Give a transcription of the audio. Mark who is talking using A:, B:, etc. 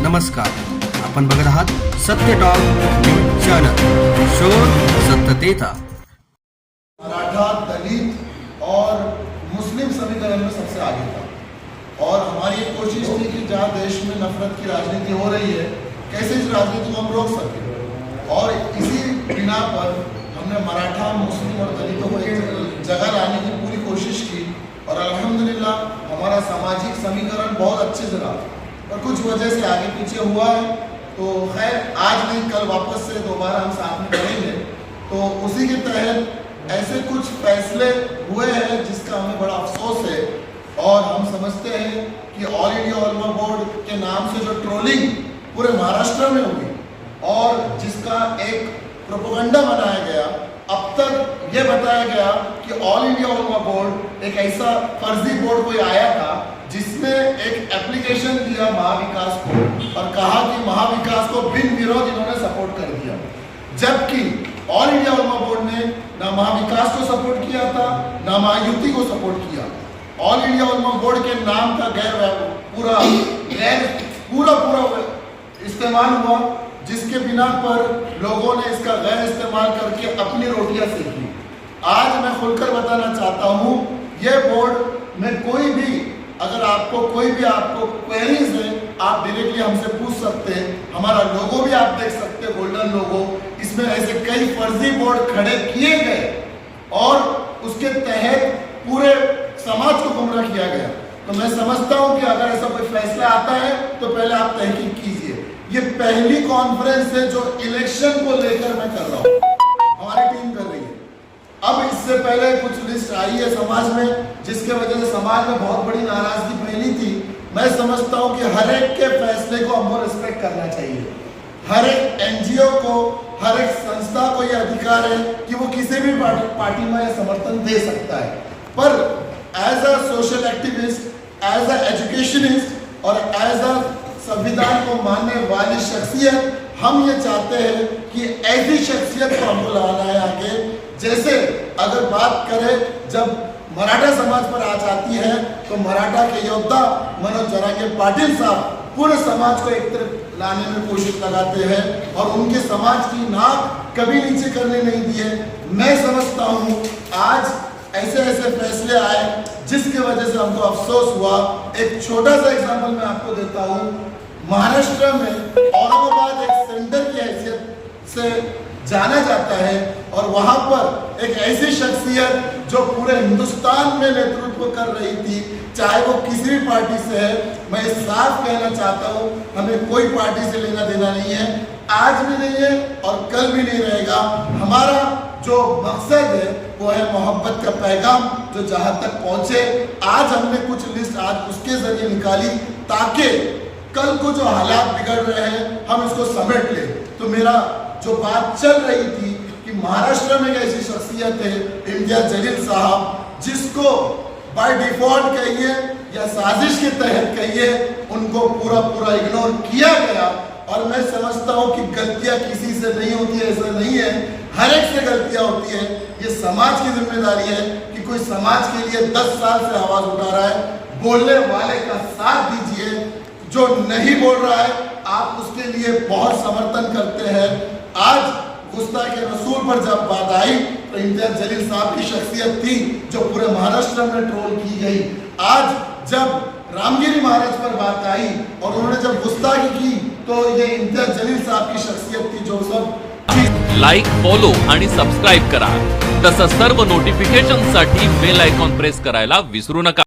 A: नमस्कार, आपण बघत आहात सत्य टॉक न्यूज चॅनल, शोध सत्यतेचा।
B: मराठा, दलित और मुस्लिम समीकरण में सबसे आगे था और हमारी एक कोशिश थी कि जहाँ देश में नफरत की राजनीति हो रही है, कैसे इस राजनीति को हम रोक सकें। और इसी बिना पर हमने मराठा, मुस्लिम और दलितों को एक जगह लाने की पूरी कोशिश की और अल्हम्दुलिल्लाह हमारा सामाजिक समीकरण बहुत अच्छे से रहा। और कुछ वजह से आगे पीछे हुआ है, तो खैर आज नहीं कल वापस से दोबारा हम साथ में करेंगे। तो उसी के तहत ऐसे कुछ फैसले हुए हैं जिसका हमें बड़ा अफसोस है और हम समझते हैं कि ऑल इंडिया उलमा बोर्ड के नाम से जो ट्रोलिंग पूरे महाराष्ट्र में हुई और जिसका एक प्रोपेगेंडा बनाया गया, अब तक ये बताया गया कि ऑल इंडिया उलमा बोर्ड एक ऐसा फर्जी बोर्ड कोई आया था जिसने एक एप्लीकेशन दिया महाविकास को और कहा कि महाविकास को बिन विरोध इन्होंने सपोर्ट कर दिया, जबकि ऑल इंडिया उलमा बोर्ड ने ना महाविकास को सपोर्ट किया था ना महायुति को सपोर्ट किया। ऑल इंडिया उलमा बोर्ड के नाम का पूरा इस्तेमाल हुआ, जिसके बिना पर लोगों ने इसका गैर इस्तेमाल करके अपनी रोटियां सेकी। आज मैं खुलकर बताना चाहता हूँ, ये बोर्ड में कोई भी अगर आपको क्वेरीज है, आप डायरेक्टली हमसे पूछ सकते हैं। हमारा लोगो भी आप देख सकते हैं, गोल्डन लोगो। इसमें ऐसे कई फर्जी बोर्ड खड़े किए गए और उसके तहत पूरे समाज को गुमराह किया गया। तो मैं समझता हूं कि अगर ऐसा कोई फैसला आता है तो पहले आप तहकीक कीजिए। ये पहली कॉन्फ्रेंस है जो इलेक्शन को लेकर मैं कर रहा हूँ, हमारी टीम कर रही है। अब इससे पहले कुछ लिस्ट आई है समाज में, जिसके वजह से समाज में बहुत बड़ी नाराजगी फैली थी। मैं समझता हूं कि हर एक के फैसले को हमको रिस्पेक्ट करना चाहिए। हर एक एनजीओ को, हर एक संस्था को यह अधिकार है कि वो किसी भी पार्टी में यह समर्थन दे सकता है, पर as a social activist, as a educationist और एज अ संविधान को मानने वाली शख्सियत, हम ये चाहते हैं कि ऐसी शख्सियत को हमको लाना है आगे। जैसे अगर बात करें, जब मराठा समाज पर आ जाती है तो मराठा के योद्धा मनोज जरांगे पाटिल साहब पूरे समाज को एक तरफ लाने में कोशिश लगाते हैं और उनके समाज की नाक कभी नीचे करने नहीं दी है। मैं समझता हूँ आज ऐसे ऐसे फैसले आए जिसकी वजह से हमको अफसोस हुआ। एक छोटा सा एग्जाम्पल मैं आपको देता हूँ। महाराष्ट्र में औरंगाबाद एक सेंटर की हैसियत से जाना जाता है और वहां पर एक ऐसी शख्सियत जो पूरे हिंदुस्तान में नेतृत्व कर रही थी, चाहे वो किसी भी पार्टी से है। मैं साफ कहना चाहता हूँ, हमें कोई पार्टी से लेना देना नहीं है, आज भी नहीं है और कल भी नहीं रहेगा। हमारा जो मकसद है वो है मोहब्बत का पैगाम जो जहां तक पहुंचे। आज हमने कुछ लिस्ट आज उसके जरिए निकाली ताकि कल को जो हालात बिगड़ रहे हैं हम इसको समेट ले। तो मेरा जो बात चल रही थी कि महाराष्ट्र में एक ऐसी शख्सियत है इम्तियाज जलील साहब, जिसको बाय डिफॉल्ट कहिए या साजिश के तहत कहिए, उनको पूरा इग्नोर किया गया। और मैं समझता हूं कि गलतियां किसी से नहीं होती है, ऐसा नहीं है, हर एक से गलतियां होती है। ये समाज की जिम्मेदारी है कि कोई समाज के लिए 10 साल से आवाज उठा रहा है, बोलने वाले का साथ दीजिए। जो नहीं बोल रहा है आप उसके लिए बहुत समर्थन करते हैं। आज गुस्ताखे रसूल पर जब बात आई तो इम्तियाज जलील साहब की शख्सियत थी जो पूरे महाराष्ट्र में ट्रोल की गई। आज जब रामगिरी महाराज पर बात आई और उन्होंने जब गुस्ताखी की तो ये इम्तियाज जलील साहब की शख्सियत थी जो सब
C: लाईक, फॉलो आणि सबस्क्राईब करा। तसंच सर्व नोटिफिकेशनसाठी बेल आयकॉन प्रेस करायला विसरू नका।